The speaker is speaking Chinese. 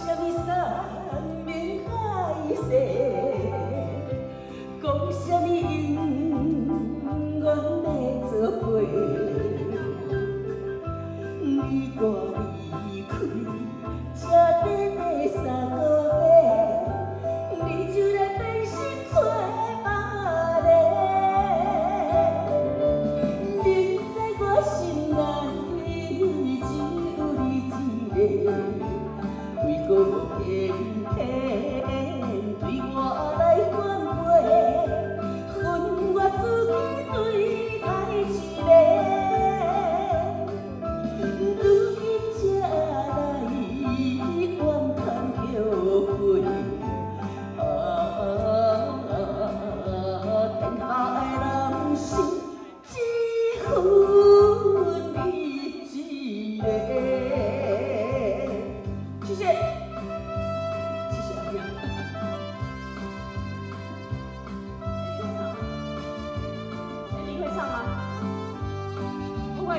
什么山盟海誓，讲什么因缘要作伴。你我离开，才短短3个月，你就来变心找别个。明知我心内只有你一个，为何偏偏对我来反背，恨我自己对待一个。如今才来怨叹后悔，天下的人生只分你一个。谢谢，谢谢阿亮。你会唱吗？不会。